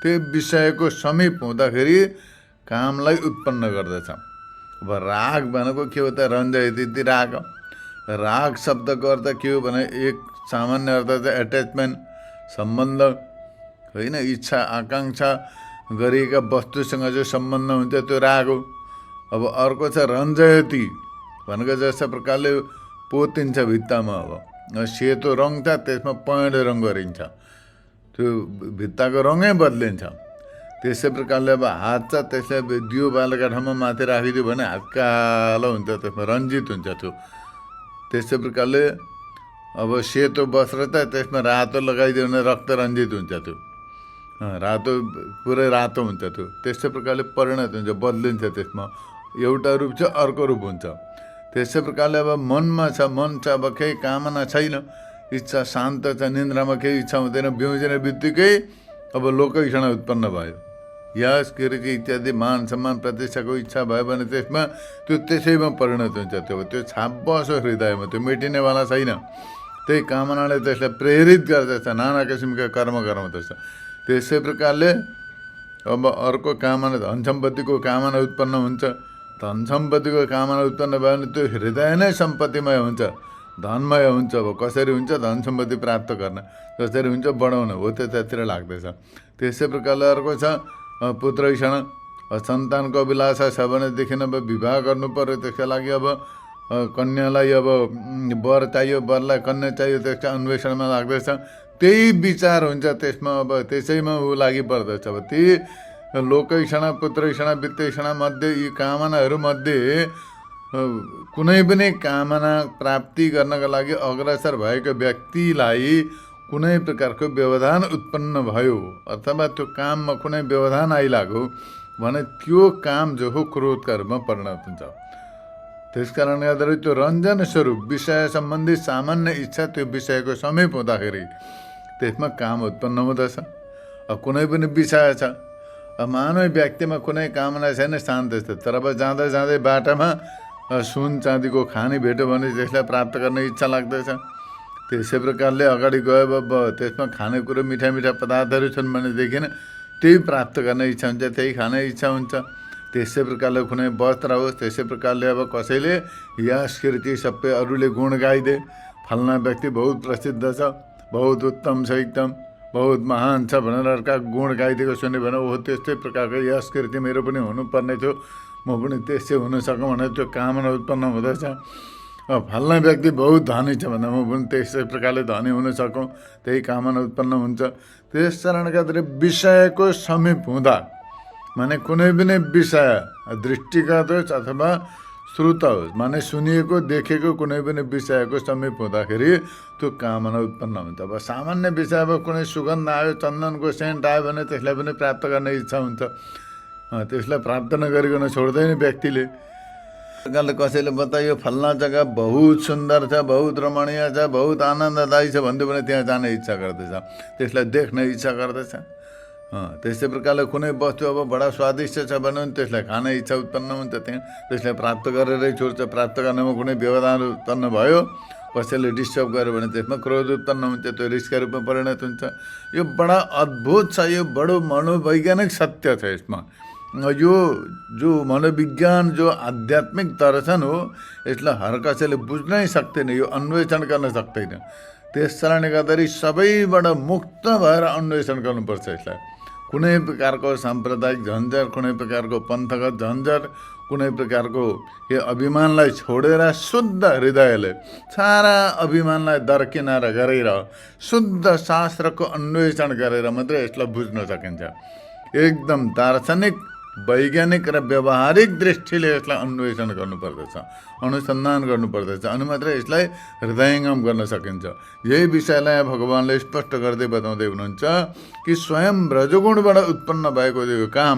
त्यो विषयको समीप हुँदाखेरि कामलाई उत्पन्न गर्दछ। अब राग भनेको के हो त? रञ्जयति राग। राग शब्दको अर्थ के हो भने एक सामान्य अर्थ चाहिँ एट्याचमेन्ट, सम्बन्ध होइन, इच्छा आकाङ्क्षा गरिएका वस्तुसँग जो सम्बन्ध हुन्छ त्यो राग हो। अब अर्को छ रञ्जयति भनेको जस्तो प्रकारले पोतिन्छ भित्तामा। अब सेतो रङ छ, त्यसमा पहेँलो रङ गरिन्छ, त्यो भित्ताको रङै बदलिन्छ। त्यसै प्रकारले अब हात छ, त्यसलाई दियो बालेका ठाउँमा माथि राखिदियो भने हात कालो हुन्छ, त्यसमा रञ्जित हुन्छ त्यो। त्यसै प्रकारले अब सेतो वस्त्र छ, त्यसमा रातो लगाइदियो भने रक्त रञ्जित हुन्छ त्यो, रातो पुरै रातो हुन्छ त्यो। त्यस्तै प्रकारले परिणत हुन्छ, बदलिन्छ, त्यसमा एउटा रूप छ अर्को रूप हुन्छ। त्यसै प्रकारले अब मनमा छ, मन छ, अब केही कामना छैन, इच्छा शान्त छ, निन्द्रामा केही इच्छा हुँदैन, बिउजिने बित्तिकै अब लोकैषणा उत्पन्न भयो, यश कीर्ति इत्यादि मान सम्मान प्रतिष्ठाको इच्छा भयो भने त्यसमा त्यो त्यसैमा परिणत हुन्छ। त्यो छाप बस्यो हृदयमा, त्यो मेटिनेवाला छैन। त्यही कामनाले त्यसलाई प्रेरित गर्दछ, नाना किसिमका कर्म गराउँदछ। त्यसै प्रकारले अब अर्को कामना, धन सम्पत्तिको कामना उत्पन्न हुन्छ। धन सम्पत्तिको कामना उत्पन्न भयो भने त्यो हृदय नै सम्पत्तिमय हुन्छ, धनमय हुन्छ। अब कसरी हुन्छ धन सम्पत्ति प्राप्त गर्न, कसरी हुन्छ बढाउन हो, त्यतातिर लाग्दैछ। त्यसै प्रकारले अर्को छ पुत्रैषण, सन्तानको अभिलाषा छ भनेदेखि अब विवाह गर्नु पर्यो, त्यसका लागि अब कन्यालाई अब वर चाहियो, वरलाई कन्या चाहियो, त्यसका अन्वेषणमा लाग्दैछ। त्यही विचार हुन्छ त्यसमा, अब त्यसैमा ऊ लागि पर्दछ। अब त्यही लोकैषणा पुत्रैषणा वित्तैषणा मध्ये यी कामनाहरूमध्ये कुनै पनि कामना प्राप्ति गर्नका लागि अग्रसर भएको व्यक्तिलाई कुनै प्रकारको व्यवधान उत्पन्न भयो अथवा त्यो काममा कुनै व्यवधान आइलाग्यो भने त्यो काम जो हो क्रोधका रूपमा परिणत हुन्छ। त्यसकारणले गर्दा त्यो रञ्जन स्वरूप विषय सम्बन्धी सामान्य इच्छा त्यो विषयको समीप हुँदाखेरि त्यसमा काम उत्पन्न हुँदछ। अब कुनै पनि विषय छ, अब मानव व्यक्तिमा कुनै कामना छैन, शान्त छ, तर अब जाँदै जाँदै बाटामा सुन चाँदीको खानी भेट्यो भने त्यसलाई प्राप्त गर्ने इच्छा लाग्दछ। त्यसै प्रकारले अगाडि गयो, अब त्यसमा खानेकुरो मिठा मिठा पदार्थहरू छन् भनेदेखि त्यही प्राप्त गर्ने इच्छा हुन्छ, त्यही खाने इच्छा हुन्छ। त्यसै प्रकारले कुनै वस्त्र होस्, त्यसै प्रकारले अब कसैले यश कीर्ति सबै अरूले गुण गाइदे, फल्ना व्यक्ति बहुत प्रसिद्ध छ, बहुत उत्तम छ, एकदम बहुत महान छ भनेर अर्का गुण गाइदिएको सुन्यो भने ओहो त्यस्तै प्रकारको यश कीर्ति मेरो पनि हुनुपर्ने थियो, म पनि त्यस्तै हुन सकौँ भनेर त्यो कामना उत्पन्न हुँदछ। फल्ना व्यक्ति बहुत धनी छ भन्दा म पनि त्यस्तै प्रकारले धनी हुन सकौँ, त्यही कामना उत्पन्न हुन्छ। त्यस कारणले गर्दाखेरि विषयको समीप हुँदा माने कुनै पनि विषय दृष्टिगत होस् अथवा श्रुत होस्, माने सुनिएको देखेको कुनै पनि विषयको समीप हुँदाखेरि त्यो कामना उत्पन्न हुन्छ। अब सामान्य विषय, अब कुनै सुगन्ध आयो, चन्दनको सेन्ट आयो भने त्यसलाई पनि प्राप्त गर्ने इच्छा हुन्छ, त्यसलाई प्राप्त नगरिकन छोड्दैन व्यक्तिले। कसैले बतायो फल्ना जग्गा बहुत सुन्दर छ, बहुत रमणीय छ, बहुत आनन्ददायी छ भनिदियो भने त्यहाँ जाने इच्छा गर्दछ, त्यसलाई देख्ने इच्छा गर्दछ। त्यस्तै प्रकारले कुनै वस्तु अब बडा स्वादिष्ट छ भने त्यसलाई खाने इच्छा उत्पन्न हुन्छ, त्यहाँ त्यसलाई प्राप्त गरेरै छोड्छ। प्राप्त गर्नमा कुनै व्यवधान उत्पन्न भयो, कसैले डिस्टर्ब गर्यो भने त्यसमा क्रोध उत्पन्न हुन्छ, त्यो रिसका रूपमा परिणत हुन्छ। यो बडा अद्भुत छ, यो बडो मनोवैज्ञानिक सत्य छ। यसमा यो जो मनोविज्ञान जो आध्यात्मिक दर्शन हो यसलाई हर कसैले बुझ्नै सक्दैन, यो अन्वेषण गर्न सक्दैन। त्यस कारणले गर्दाखेरि सबैबाट मुक्त भएर अन्वेषण गर्नुपर्छ यसलाई। कुनै प्रकारको साम्प्रदायिक झन्झट, कुनै प्रकारको पन्थगत झन्झट, कुनै प्रकारको यो अभिमानलाई छोडेर शुद्ध हृदयले सारा अभिमानलाई दरकिनार गरेर शुद्ध शास्त्रको अन्वेषण गरेर मात्रै यसलाई बुझ्न सकिन्छ। एकदम दार्शनिक वैज्ञानिक र व्यावहारिक दृष्टिले यसलाई अन्वेषण गर्नुपर्दछ, अनुसन्धान गर्नुपर्दछ, अनि मात्रै यसलाई हृदयङ्गम गर्न सकिन्छ। यही विषयलाई भगवान्ले स्पष्ट गर्दै बताउँदै हुनुहुन्छ कि स्वयं रजोगुणबाट उत्पन्न भएको यो काम,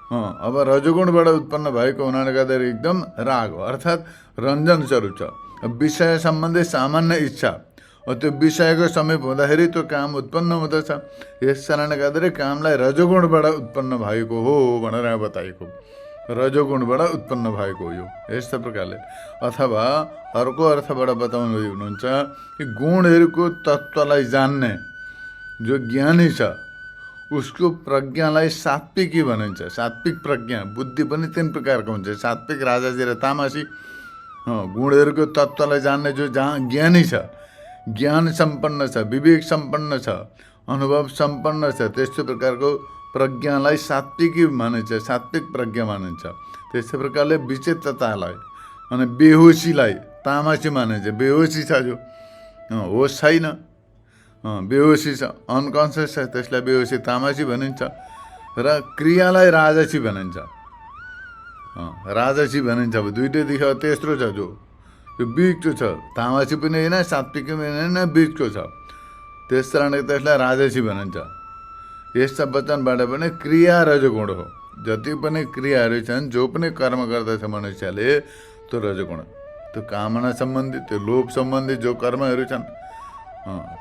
अब रजोगुणबाट उत्पन्न भएको हुनाले गर्दा एकदम राग हो, अर्थात् रञ्जन स्वरूप छ। विषय सम्बन्धी सामान्य इच्छा त्यो विषयको समीप हुँदाखेरि त्यो काम उत्पन्न हुँदछ। यस कारणले गर्दाखेरि कामलाई रजोगुणबाट उत्पन्न भएको हो भनेर बताएको, रजोगुणबाट उत्पन्न भएको हो यो, यस्तो प्रकारले। अथवा अर्को अर्थबाट बताउनु हुनुहुन्छ कि गुणहरूको तत्त्वलाई जान्ने जो ज्ञानी छ उसको प्रज्ञालाई सात्विकी भनिन्छ। सात्विक प्रज्ञा बुद्धि पनि 3 प्रकारको हुन्छ, सात्विक, राजसी र तामसी। गुणहरूको तत्त्वलाई जान्ने जो जहाँ ज्ञानी छ, ज्ञान सम्पन्न छ, विवेक सम्पन्न छ, अनुभव सम्पन्न छ, त्यस्तो प्रकारको प्रज्ञालाई सात्विकी मानिन्छ, सात्विक प्रज्ञा मानिन्छ। त्यस्तै प्रकारले विचित्रतालाई अनि बेहोसीलाई तामसी मानिन्छ। बेहोसी छ जो, होस छैन, बेहोसी छ, अनकन्सियस छ, त्यसलाई बेहोसी तामसी भनिन्छ। र क्रियालाई राजसी भनिन्छ। राजसी भनिन्छ। अब दुइटै देखियो तेस्रो छ जो यो बिचको छ, तामसी पनि होइन, सात्विक पनि होइन, बिचको छ, त्यस कारणले त्यसलाई राजसी भनिन्छ। यस्ता वचनबाट पनि क्रिया रजोगुण हो। जति पनि क्रियाहरू छन्, जो पनि कर्म गर्दछ मनुष्यले, त्यो रजोगुण, त्यो कामना सम्बन्धी, त्यो लोभ सम्बन्धी जो कर्महरू छन्,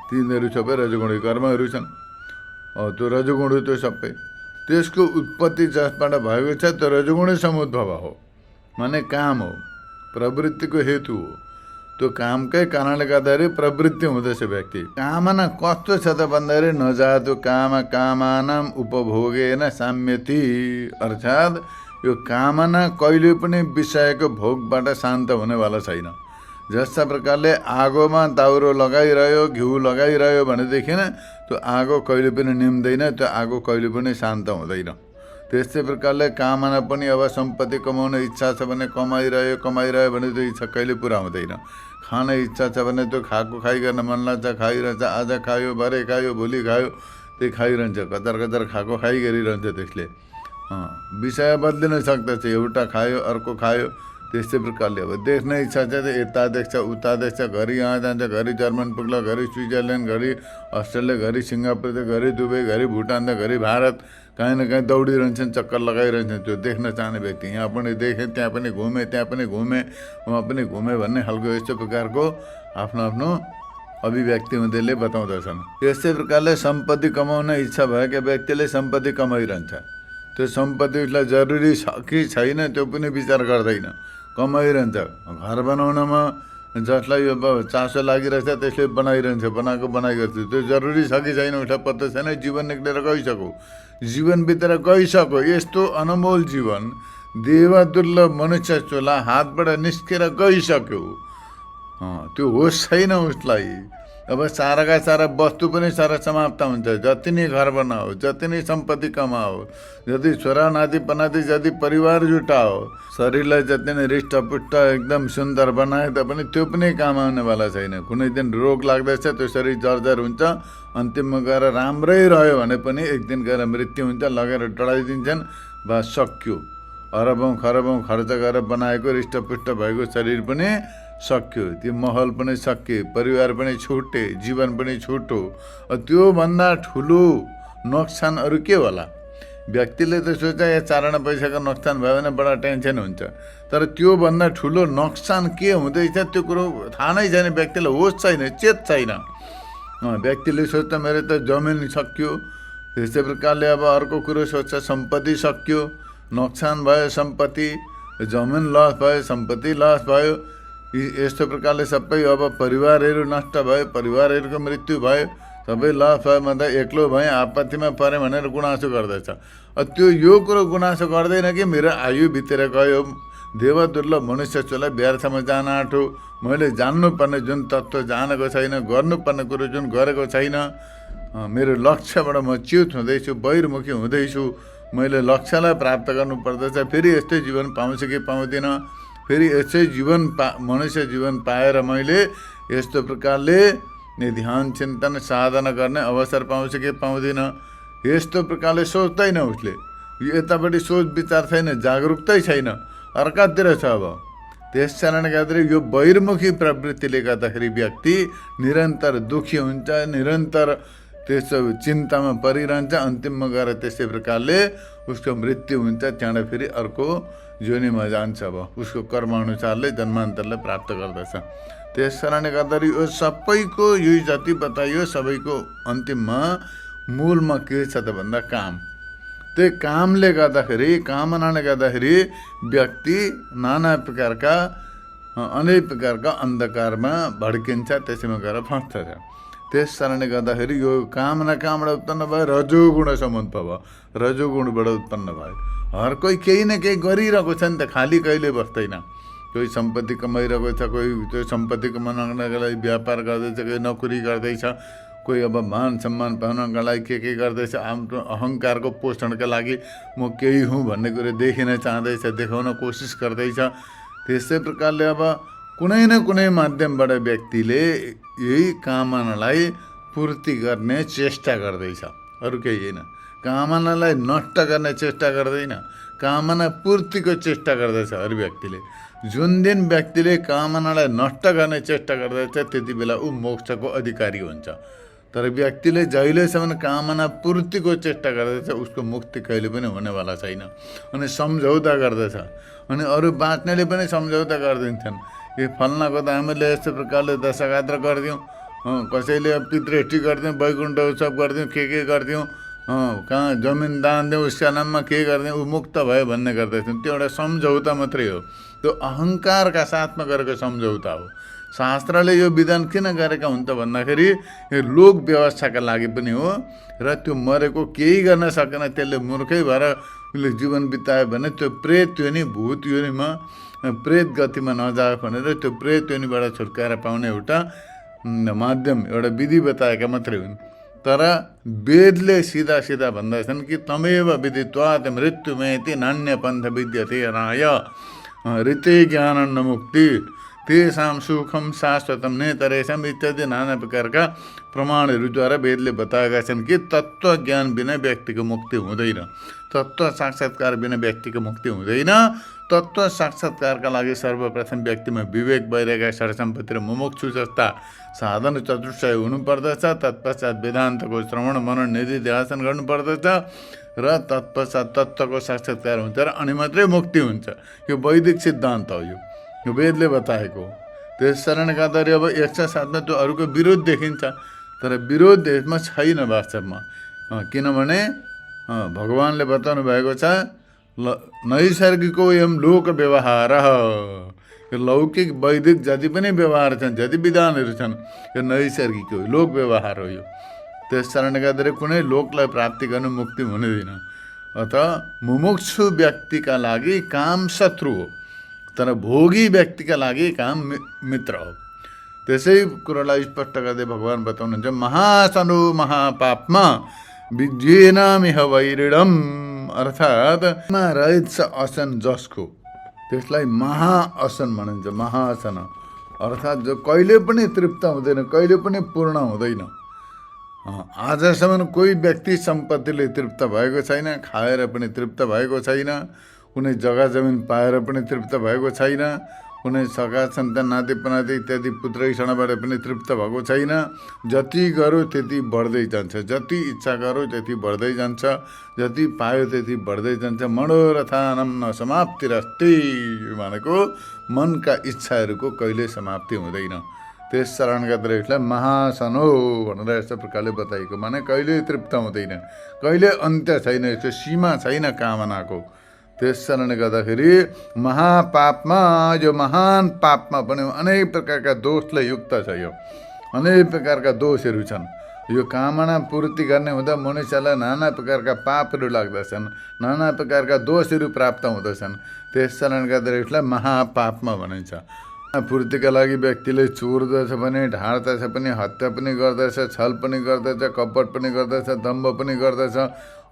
तिनीहरू सबै रजोगुणी कर्महरू छन्। त्यो रजोगुण हो, त्यो सबै त्यसको उत्पत्ति जसबाट भएको छ त्यो रजोगुणी समुद्भव हो, माने काम हो, प्रवृत्तिको हेतु हो। त्यो कामकै कारणले गर्दाखेरि प्रवृत्ति हुँदैछ व्यक्ति। कामना कस्तो छ त भन्दाखेरि नजातु काम कामानाम उपभोगेन साम्यति, अर्थात् यो कामना कहिले पनि विषयको भोगबाट शान्त हुनेवाला छैन। जस्ता प्रकारले आगोमा दाउरो लगाइरह्यो, घिउ लगाइरह्यो भनेदेखि त्यो आगो कहिले पनि निम्दैन, त्यो आगो कहिले पनि शान्त हुँदैन। त्यस्तै प्रकारले कामना पनि अब सम्पत्ति कमाउने इच्छा छ भने कमाइरह्यो भने त्यो इच्छा कहिले पुरा हुँदैन। खाने इच्छा छ भने त्यो खाएको खाइ गर्न मन लाग्छ, खाइरहन्छ, आज खायो, भरे खायो, भोलि खायो, त्यही खाइरहन्छ, कतार कतार खाएको खाइ गरिरहन्छ। त्यसले विषय बदलिन सक्दछ, एउटा खायो अर्को खायो। त्यस्तै प्रकारले अब देख्ने इच्छा छ त यता देख्छ उता देख्छ, घरि यहाँ जान्छ, घरि जर्मन पुग्ला, घरि स्विजरल्यान्ड, घरि अस्ट्रेलिया, घरि सिङ्गापुर, घरि दुबई, घरि भुटान, घरि भारत, कहीँ न कहीँ दौडिरहन्छन्, चक्कर लगाइरहन्छन्। त्यो देख्न चाहने व्यक्ति यहाँ पनि देखेँ, त्यहाँ पनि घुमेँ, त्यहाँ पनि घुमेँ, उहाँ पनि घुमेँ भन्ने खालको यस्तो प्रकारको आफ्नो आफ्नो अभिव्यक्ति उनीहरूले बताउँदछन्। यस्तै प्रकारले सम्पत्ति कमाउन इच्छा भएका व्यक्तिले सम्पत्ति कमाइरहन्छ। त्यो सम्पत्ति उसलाई जरुरी छ कि छैन त्यो पनि विचार गर्दैन, कमाइरहन्छ। घर बनाउनमा जसलाई अब चासो लागिरहेछ त्यसले बनाइरहन्छ, बनाइरहन्छ। त्यो जरुरी छ कि छैन उसलाई पत्ता छैन। जीवन निक्लेर गइसक्यो, जीवनभित्र गइसक्यो, यस्तो अनमोल जीवन, देवदुर्लभ मनुष्य चोला हातबाट निस्केर गइसक्यो, त्यो होस छैन उसलाई। अब साराका सारा वस्तु पनि सारा समाप्त हुन्छ। जति नै घर बनाओ, जति नै सम्पत्ति कमाओ, जति छोरा नाति पनाति, जति परिवार जुटाओ, शरीरलाई जति नै हृष्टपुष्ट एकदम सुन्दर बनाए तापनि त्यो पनि काम आउनेवाला छैन। कुनै दिन रोग लाग्दैछ, त्यो शरीर जर्जर हुन्छ, अन्तिममा गएर राम्रै रह्यो भने पनि एक दिन गएर मृत्यु हुन्छ, लगेर डढाइदिन्छन्, बा सक्यो। अरबौँ खरबौँ खर्च गरेर बनाएको हृष्टपुष्ट भएको शरीर पनि सक्यो, त्यो महल पनि सकिए, परिवार पनि छुटे, जीवन पनि छुट्यो। त्योभन्दा ठुलो नोक्सान अरू के होला? व्यक्तिले त सोच्छ या 4 आना पैसाको नोक्सान भयो भने बडा टेन्सन हुन्छ, तर त्योभन्दा ठुलो नोक्सान के हुँदैछ त्यो कुरो थाहा नै छैन। व्यक्तिलाई होस छैन, चेत छैन। व्यक्तिले सोच्छ मेरो त जमिन सक्यो, त्यस्तै प्रकारले अब अर्को कुरो सोच्छ सम्पत्ति सक्यो, नोक्सान भयो सम्पत्ति, जमिन लस भयो, सम्पत्ति लस भयो, यस्तो प्रकारले सबै अब परिवारहरू नष्ट भयो, परिवारहरूको मृत्यु भयो, सबै लस भयो, म त एक्लो भएँ, आपत्तिमा परेँ भनेर गुनासो गर्दैछ। त्यो यो कुरो गुनासो गर्दैन कि मेरो आयु बितेर गयो, देवदुर्लभ मनुष्य चोला व्यर्थमा जान आँटो, मैले जान्नुपर्ने जुन तत्त्व जानेको छैन, गर्नुपर्ने कुरो जुन गरेको छैन, मेरो लक्ष्यबाट म च्युत हुँदैछु, बहिर्मुखी हुँदैछु, मैले लक्ष्यलाई प्राप्त गर्नुपर्दछ। फेरि यस्तै जीवन पाउँछु कि पाउँदिनँ, फेरि यस्तै जीवन मनुष्य जीवन पाएर मैले यस्तो प्रकारले ध्यान चिन्तन साधना गर्ने अवसर पाउँछु कि पाउँदिनँ, यस्तो प्रकारले सोच्दैन उसले। यतापट्टि सोच विचार छैन, जागरुकतै छैन, अर्कातिर छ। अब त्यस कारणले गर्दाखेरि यो बहिर्मुखी प्रवृत्तिले गर्दाखेरि व्यक्ति निरन्तर दुखी हुन्छ, निरन्तर त्यस्तो चिन्तामा परिरहन्छ, अन्तिममा गएर त्यस्तै प्रकारले उसको मृत्यु हुन्छ, त्यहाँबाट फेरि अर्को जोनीमा जान्छ। अब उसको कर्मअनुसारले जन्मान्तरलाई प्राप्त गर्दछ। त्यस कारणले गर्दाखेरि यो सबैको यो जति बताइयो सबैको अन्तिममा मूलमा के छ त भन्दा काम। त्यही कामले गर्दाखेरि, कामनाले गर्दाखेरि व्यक्ति नाना प्रकारका अनेक प्रकारका अन्धकारमा भड्किन्छ, त्यसैमा गएर फस्दछ। त्यस कारणले गर्दाखेरि यो कामना कहाँबाट उत्पन्न भयो? रजोगुणसम्म भयो, रजोगुणबाट उत्पन्न भयो। हर कोही केही न केही गरिरहेको छ नि त, खालि कहिले बस्दैन। कोही सम्पत्ति कमाइरहेको छ, कोही त्यो सम्पत्ति कमाउनको लागि व्यापार गर्दैछ, कोही नोकरी गर्दैछ, कोही अब मान सम्मान पाउनका लागि के गर्दैछ, आफ्नो अहङ्कारको पोषणका लागि म केही हुँ भन्ने कुरो देखिन चाहँदैछ, देखाउन कोसिस गर्दैछ। त्यस्तै प्रकारले अब कुनै न कुनै माध्यमबाट व्यक्तिले यही कामनालाई पूर्ति गर्ने चेष्टा गर्दैछ, अरू केही होइन। कामनालाई नष्ट गर्ने चेष्टा गर्दैन, कामना पूर्तिको चेष्टा गर्दैछ हर व्यक्तिले। जुन दिन व्यक्तिले कामनालाई नष्ट गर्ने चेष्टा गर्दैछ त्यति बेला ऊ मोक्षको अधिकारी हुन्छ। तर व्यक्तिले जहिलेसम्म कामना पूर्तिको चेष्टा गर्दैछ उसको मुक्ति कहिले पनि हुनेवाला छैन। अनि सम्झौता गर्दछ, अनि अरू बाँच्नेले पनि सम्झौता गरिदिन्छन्। यो फल्नाको त हामीले यस्तो प्रकारले दशगात्र गरिदिउँ, कसैले पितृष्टि गरिदिउँ, वैकुण्ठ उत्सव गरिदिउँ, के गरिदिउँ, कहाँ जमिन दान दिउँ, उसका नाममा के गरिदिउँ, ऊ मुक्त भयो भन्ने गर्दैछन्। त्यो एउटा सम्झौता मात्रै हो, त्यो अहङ्कारका साथमा गरेको सम्झौता हो। शास्त्रले यो विधान किन गरेका हुन्छ भन्दाखेरि यो लोक व्यवस्थाका लागि पनि हो। र त्यो मरेको केही गर्न सकेन, त्यसले मूर्खै भएर उसले जीवन बितायो भने त्यो प्रेत योनि, भूत योनिमा, प्रेत गतिमा नजाओस् भनेर त्यो प्रेत योनिबाट छुटकारा पाउने एउटा माध्यम, एउटा विधि बताएका मात्रै हुन्। तर वेदले सिधा सिधा भन्दछन् कि तमेव विदित्वात् मृत्युमेति नान्य पन्थ विद्यते राय ऋते ज्ञानन्न मुक्ति तेषां सुखम शाश्वतम नेतरेशम इत्यादि नाना प्रकारका प्रमाणहरूद्वारा वेदले बताएका छन् कि तत्त्व ज्ञान बिना व्यक्तिको मुक्ति हुँदैन, तत्त्व साक्षात्कार बिना व्यक्तिको मुक्ति हुँदैन। तत्त्व साक्षात्कारका लागि सर्वप्रथम व्यक्तिमा विवेक भइरहेका षड्सम्पत्ति र मुमुक्षु जस्ता साधन चतुष्टय हुनुपर्दछ। तत्पश्चात वेदान्तको श्रवण मनन निधि ध्यान गर्नुपर्दछ र तत्पश्चात तत्त्वको साक्षात्कार हुन्छ र अनि मात्रै मुक्ति हुन्छ। यो वैदिक सिद्धान्त हो, यो वेदले बताएको। त्यस कारणले गर्दाखेरि अब एक साथमा त्यो अरूको विरोध देखिन्छ, तर विरोध यसमा छैन वास्तवमा। किनभने भगवान्ले बताउनु भएको छ नैसर्गिको एवं लोक व्यवहार। यो लौकिक वैदिक जति पनि व्यवहार छन्, जति विधानहरू छन्, यो नैसर्गिक हो, लोक व्यवहार हो यो। त्यस कारणले गर्दाखेरि कुनै लोकलाई प्राप्ति गर्नु मुक्ति हुँदैन। अतः मुमुक्षु व्यक्तिका लागि काम शत्रु हो, तर भोगी व्यक्तिका लागि काम मित्र हो। त्यसै कुरालाई स्पष्ट गर्दै भगवान् बताउनुहुन्छ महासनो महापापमा विज्ञेनामिह वैरिडम, अर्थात् रहेछ असन जसको, त्यसलाई महाअसन भनिन्छ। महाअसन अर्थात् जो कहिले पनि तृप्त हुँदैन, कहिले पनि पूर्ण हुँदैन। आजसम्म कोही व्यक्ति सम्पत्तिले तृप्त भएको छैन, खाएर पनि तृप्त भएको छैन, कुनै जग्गा जमिन पाएर पनि तृप्त भएको छैन, कुनै सखा सन्तान नाति पनाति इत्यादि पुत्रैषणबाट पनि तृप्त भएको छैन। जति गऱ्यो त्यति बढ्दै जान्छ, जति इच्छा गऱ्यो त्यति बढ्दै जान्छ, जति पायो त्यति बढ्दै जान्छ। मनोरथानम न समाप्तिरस्ति भनेको मनका इच्छाहरूको कहिले समाप्ति हुँदैन। त्यस कारणले गर्दा यसलाई महासनो भनेर यस्तो प्रकारले बताइएको, माने कहिले तृप्त हुँदैन, कहिले अन्त्य छैन, यसको सीमा छैन कामनाको। त्यस कारणले गर्दाखेरि महापापमा, यो महान पापमा पनि अनेक प्रकारका दोषले युक्त छ। यो अनेक प्रकारका दोषहरू छन्। यो कामना पूर्ति गर्ने हुँदा मनुष्यलाई नाना प्रकारका पापहरू लाग्दछन्, नाना प्रकारका दोषहरू प्राप्त हुँदछन्। त्यस कारणले गर्दाखेरि यसलाई महापापमा भनिन्छ। पूर्तिका लागि व्यक्तिले चोर्दछ पनि, ढाड्दछ पनि, हत्या पनि गर्दछ, छल पनि गर्दछ, कपट पनि गर्दछ, दम्भ पनि गर्दछ,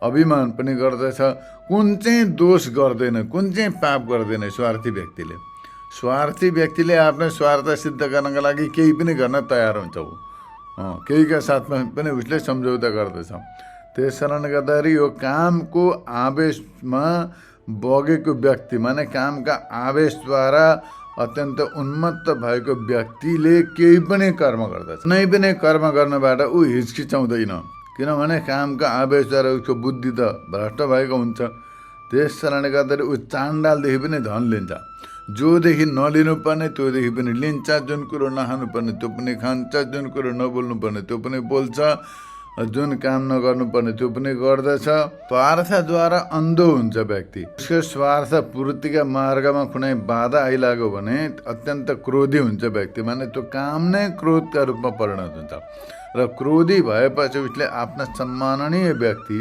अभिमान पनि गर्दछ। कुन चाहिँ दोष गर्दैन, कुन चाहिँ पाप गर्दैन स्वार्थी व्यक्तिले। स्वार्थी व्यक्तिले आफ्नो स्वार्थ सिद्ध गर्नका लागि केही पनि गर्न तयार हुन्छ, केहीका साथमा पनि उसले सम्झौता गर्दछ। त्यस कारणले गर्दाखेरि यो कामको आवेशमा बगेको व्यक्ति, माने कामका आवेशद्वारा अत्यन्त उन्मत्त भएको व्यक्तिले केही पनि कर्म गर्दछ। कुनै पनि कर्म गर्नबाट ऊ हिचकिचाउँदैन, किनभने कामका आवेशद्वारा उसको बुद्धि त भ्रष्ट भएको हुन्छ। त्यस कारणले गर्दाखेरि ऊ चाण्डालदेखि पनि धन लिन्छ, जोदेखि नलिनुपर्ने त्योदेखि पनि लिन्छ, जुन कुरो नखानुपर्ने त्यो पनि खान्छ, जुन कुरो नबोल्नुपर्ने त्यो पनि बोल्छ। जुन काम नगर्नुपर्ने त्यो पनि गर्दछ। स्वार्थद्वारा अन्धो हुन्छ व्यक्ति। उसको स्वार्थ पूर्तिका मार्गमा कुनै बाधा आइलाग्यो भने अत्यन्त क्रोधी हुन्छ व्यक्ति, माने त्यो काम नै क्रोधका रूपमा परिणत हुन्छ। र क्रोधी भएपछि उसले आफ्ना सम्माननीय व्यक्ति,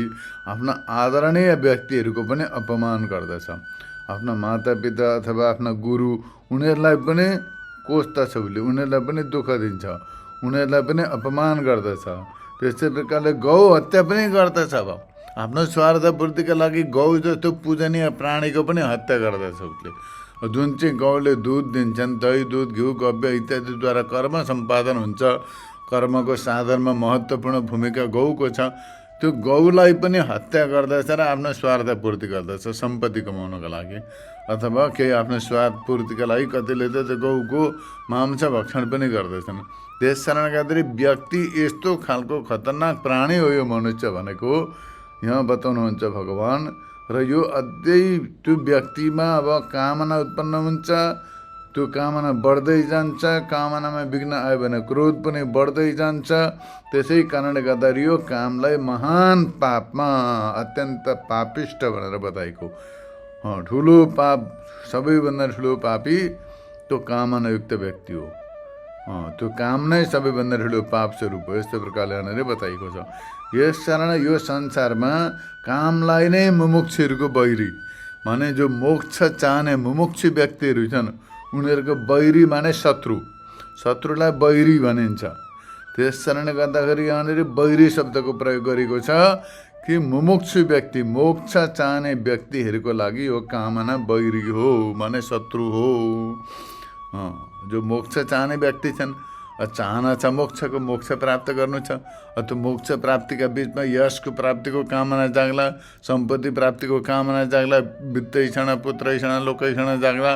आफ्ना आदरणीय व्यक्तिहरूको पनि अपमान गर्दछ। आफ्ना मातापिता अथवा आफ्ना गुरु, उनीहरूलाई पनि कोस्दछ, उसले उनीहरूलाई पनि दुःख दिन्छ, उनीहरूलाई पनि अपमान गर्दछ। त्यस्तै प्रकारले गौ हत्या पनि गर्दछ। अब आफ्नो स्वार्थ पूर्तिका लागि गौ जस्तो पूजनीय प्राणीको पनि हत्या गर्दछ उसले। जुन चाहिँ गौले दुध दिन्छन्, दही, दुध, घिउ, गव्य इत्यादिद्वारा कर्म सम्पादन हुन्छ, कर्मको साधनमा महत्त्वपूर्ण भूमिका गौको छ, त्यो गौलाई पनि हत्या गर्दछ र आफ्नो स्वार्थ पूर्ति गर्दछ सम्पत्ति कमाउनको लागि, अथवा केही आफ्नो स्वार्थ पूर्तिका लागि कतिले त त्यो गौको मांस भक्षण पनि गर्दछन्। त्यस कारणले गर्दाखेरि व्यक्ति यस्तो खालको खतरनाक प्राणी हो यो मनुष्य भनेको यहाँ बताउनुहुन्छ भगवान। र यो अझै त्यो व्यक्तिमा अब कामना उत्पन्न हुन्छ, त्यो कामना बढ्दै जान्छ, कामनामा विघ्न आयो भने क्रोध पनि बढ्दै जान्छ। त्यसै कारणले गर्दाखेरि यो कामलाई महान पापमा, अत्यन्त पापिष्ट भनेर बताएको। ठुलो पाप, सबैभन्दा ठुलो पापी त्यो कामनायुक्त व्यक्ति हो। त्यो काम नै सबैभन्दा ठुलो पाप स्वरूप हो, यस्तो प्रकारले यहाँनिर बताएको छ। यस कारण यो संसारमा कामलाई नै मुमुक्षुहरूको बैरी, माने जो मोक्ष चाहने मुमुक्षु व्यक्तिहरू छन् उनीहरूको बैरी माने शत्रु, शत्रुलाई बैरी भनिन्छ। त्यस कारणले गर्दाखेरि यहाँनिर बैरी शब्दको प्रयोग गरेको छ कि मुमुक्षु व्यक्ति, मोक्ष चाहने व्यक्तिहरूको लागि यो कामना बैरी हो, माने शत्रु हो। जो मोक्ष चाहने व्यक्ति छन्, चाहना छ मोक्षको, मोक्ष प्राप्त गर्नु छ, त्यो मोक्ष प्राप्तिका बिचमा यशको प्राप्तिको कामना जाग्ला, सम्पत्ति प्राप्तिको कामना जाग्ला, वित्तैषण, पुत्रैषण, लोकैषण जाग्ला,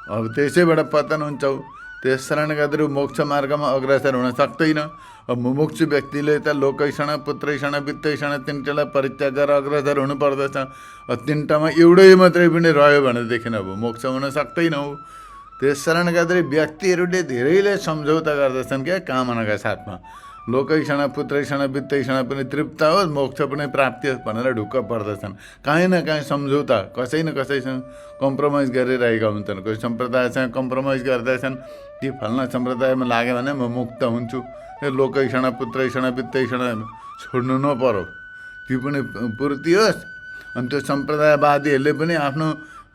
अब त्यसैबाट पतन हुन्छ। त्यस कारणले गर्दाखेरि मोक्ष मार्गमा अग्रसर हुन सक्दैन। अब मुमुक्षु व्यक्तिले त लोकैषण, पुत्रैषण, वित्तैषण तिनवटालाई परित्याग गरेर अग्रसर हुनुपर्दछ। तिनवटामा एउटै मात्रै पनि रह्यो भनेदेखि अब मोक्ष हुन सक्दैन हो। त्यस कारणले गर्दाखेरि व्यक्तिहरूले धेरैले सम्झौता गर्दछन् क्या कामनाका साथमा। लोकैषण, पुत्रैषण, वित्तैषण पनि तृप्त होस्, मोक्ष पनि प्राप्ति होस् भनेर ढुक्क पर्दछन्। काहीँ न काहीँ सम्झौता कसै न कसैसँग कम्प्रोमाइज गरिरहेका हुन्छन्। कोही सम्प्रदायसँग कम्प्रोमाइज गर्दैछन् कि फल्ना सम्प्रदायमा लाग्यो भने म मुक्त हुन्छु, यो लोकैषण, पुत्रैषण, वित्तैषण छोड्नु नपरो, त्यो पनि पूर्ति होस्। अनि त्यो सम्प्रदायवादीहरूले पनि आफ्नो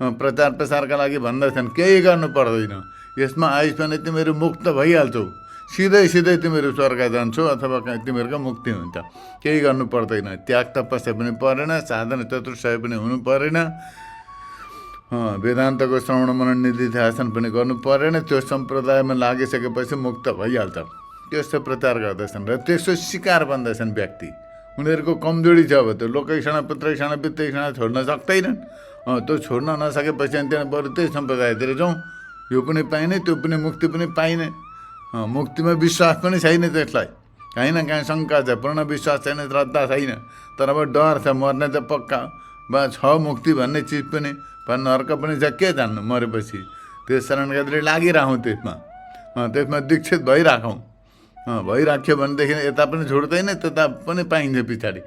प्रचार प्रसारका लागि भन्दछन् केही गर्नु पर्दैन, यसमा आइस भने तिमीहरू मुक्त भइहाल्छौ, सिधै सिधै तिमीहरू स्वर्ग जान्छौ अथवा तिमीहरूको मुक्ति हुन्छ, केही गर्नु पर्दैन। त्याग तपस्या पनि परेन, साधन चतुर्सय पनि हुनु परेन, वेदान्तको श्रवण मनन निधिध्यासन पनि गर्नु परेन। त्यो सम्प्रदायमा लागिसकेपछि मुक्त भइहाल्छ, त्यस्तो प्रचार गर्दछन् र त्यसो शिकार बन्दैछन् व्यक्ति। उनीहरूको कमजोरी छ। अब त्यो लोकैषण, पुत्रैषण, वित्तैषण छोड्न सक्दैनन्। त्यो छोड्न नसकेपछि अनि त्यहाँ बरु त्यही सम्प्रदायतिर जाउँ, यो पनि पाइने, त्यो पनि मुक्ति पनि पाइने। मुक्तिमा विश्वास पनि छैन त्यसलाई, काहीँ न काहीँ शङ्का छ, पूर्ण विश्वास छैन, श्रद्धा छैन, तर अब डर छ, मर्ने त पक्का बा छ मुक्ति भन्ने चिज पनि, नर्क पनि छ, के जान्नु मरेपछि। त्यस कारणले गर्दाखेरि लागिराखौँ त्यसमा दीक्षित भइराखौँ। भइराख्यो भनेदेखि यता पनि छोड्दैन, त्यता पनि पाइन्छ पछाडि।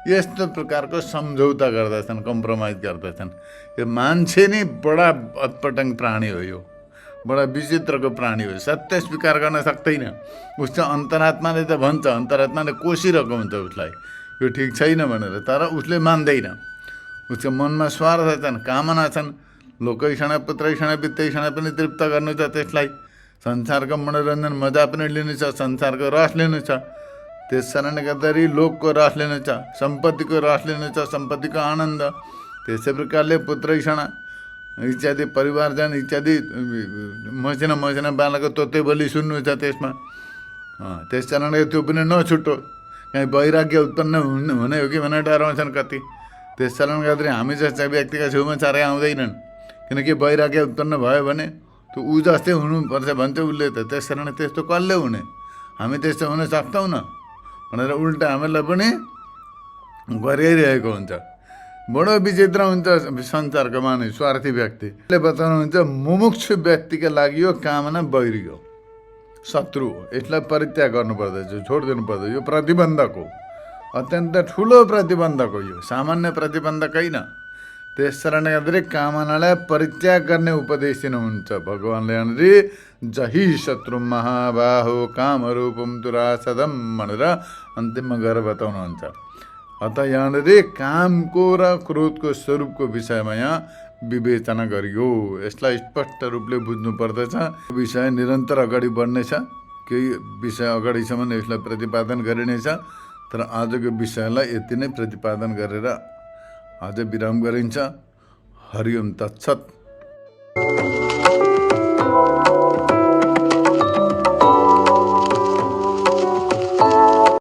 यस्तो प्रकारको सम्झौता गर्दछन्, कम्प्रोमाइज गर्दछन्। यो मान्छे नै बडा अटपटङ प्राणी हो, यो बडा विचित्रको प्राणी हो, सत्य स्वीकार गर्न सक्दैन। उसको अन्तरात्माले त भन्छ, अन्तरात्माले कोसिरहेको हुन्छ उसलाई यो ठिक छैन भनेर, तर उसले मान्दैन। उसको मनमा स्वार्थ छन्, कामना छन्, लोकैषण, पुत्रैषण, वित्तैषण पनि तृप्त गर्नु छ त्यसलाई, संसारको मनोरञ्जन मजा पनि लिनु छ, संसारको रस लिनु छ। त्यस कारणले गर्दाखेरि लोकको रस लिनु छ, सम्पत्तिको रस लिनु छ, सम्पत्तिको आनन्द। त्यसै प्रकारले पुत्रैषण इत्यादि, परिवारजन इत्यादि, मसिना मसिना बालको तोते बोली सुन्नु छ त्यसमा। त्यस कारणले त्यो पनि नछुटो, कहीँ वैराग्य उत्पन्न हुने हो कि भनेर डराउँछन् कति। त्यस कारणले गर्दाखेरि हामी जस्ता व्यक्तिका छेउमा चाँडै आउँदैनन्, किनकि वैराग्य उत्पन्न भयो भने त्यो ऊ जस्तै हुनुपर्छ भन्छ उसले त। त्यस कारणले त्यस्तो कसले हुने, हामी त्यस्तो हुन सक्छौँ न भनेर उल्टा हामीलाई पनि गरिरहेको हुन्छ। बडो विचित्र हुन्छ संसारको मानिस, स्वार्थी व्यक्ति। उसले बताउनुहुन्छ मुमुक्षु व्यक्तिका लागि यो कामना बैरी हो। शत्रु हो, यसलाई परित्याग गर्नुपर्दछ, छोडिदिनु पर्दछ। यो प्रतिबन्धक हो, अत्यन्त ठुलो प्रतिबन्धक हो, यो सामान्य प्रतिबन्धक होइन। त्यसकारणले गर्दाखेरि कामनालाई परित्याग गर्ने उपदेश दिनुहुन्छ भगवान्ले। यहाँनिर जहि शत्रु महाबाहो कामरूपम दुरासदम भनेर अन्तिममा गएर बताउनुहुन्छ। अत यहाँनिर कामको र क्रोधको स्वरूपको विषयमा यहाँ विवेचना गरियो। यसलाई स्पष्ट रूपले बुझ्नु पर्दछ। विषय निरन्तर अगाडि बढ्नेछ, केही विषय अगाडिसम्म यसलाई प्रतिपादन गरिनेछ। तर आजको विषयलाई यति नै प्रतिपादन गरेर आज विराम गरिन्छ। हरि ओम तत्सत।